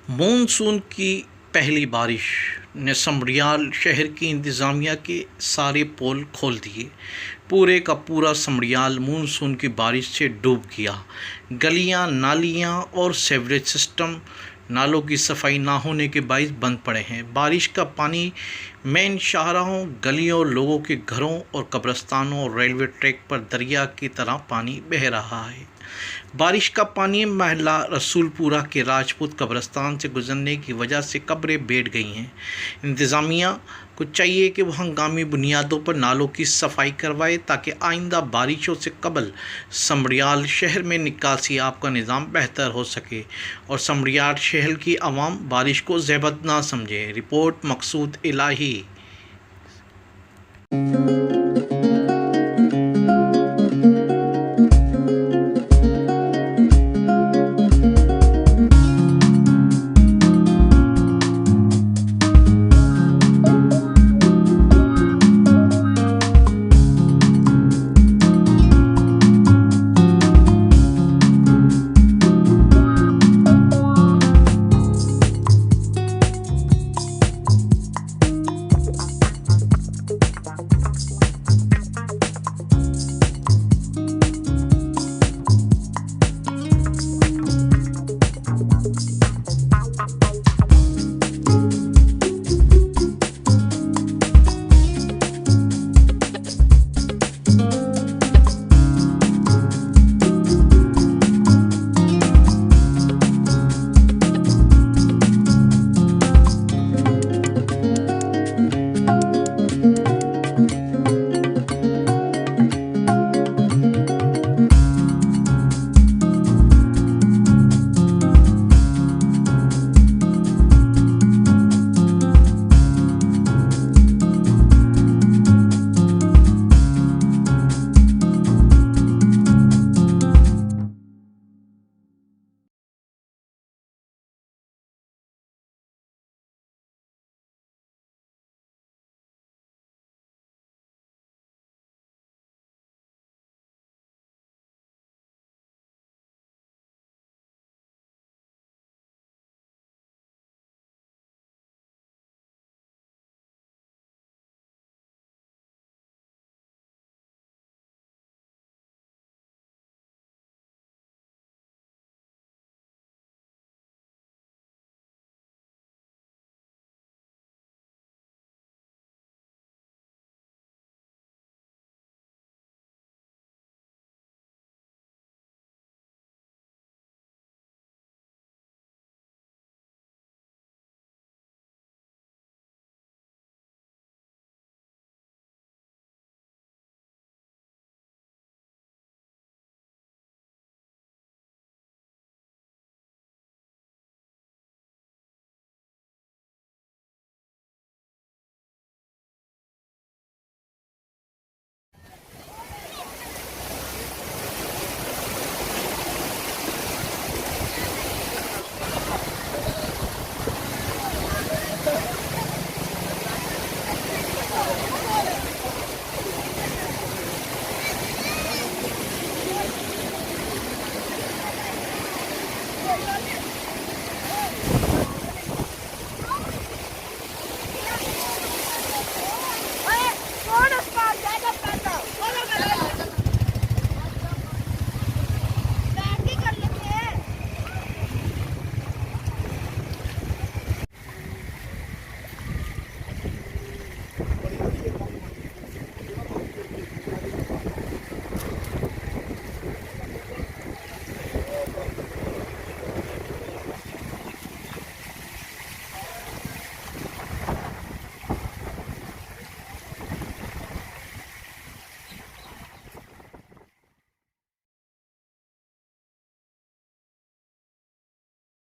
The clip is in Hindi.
मानसून की पहली बारिश ने समड़ियाल शहर की इंतज़ामिया के सारे पोल खोल दिए। पूरे का पूरा समड़ियाल मानसून की बारिश से डूब गया। गलियां, नालियां और सीवरेज सिस्टम नालों की सफाई ना होने के बायस बंद पड़े हैं। बारिश का पानी मेन शाहराहों, गलियों, लोगों के घरों और कब्रिस्तानों और रेलवे ट्रैक पर दरिया की तरह पानी बह रहा है। बारिश का पानी महल्ला रसूलपुरा के राजपूत कब्रिस्तान से गुजरने की वजह से कब्रें बैठ गई हैं। इंतज़ामिया को चाहिए कि वह हंगामी बुनियादों पर नालों की सफाई करवाए ताकि आइंदा बारिशों से कबल समड़ियाल शहर में निकासी आब का निज़ाम बेहतर हो सके और समड़ियाल शहर की आवाम बारिश को ज़हमत ना समझे। रिपोर्ट मकसूद इलाही।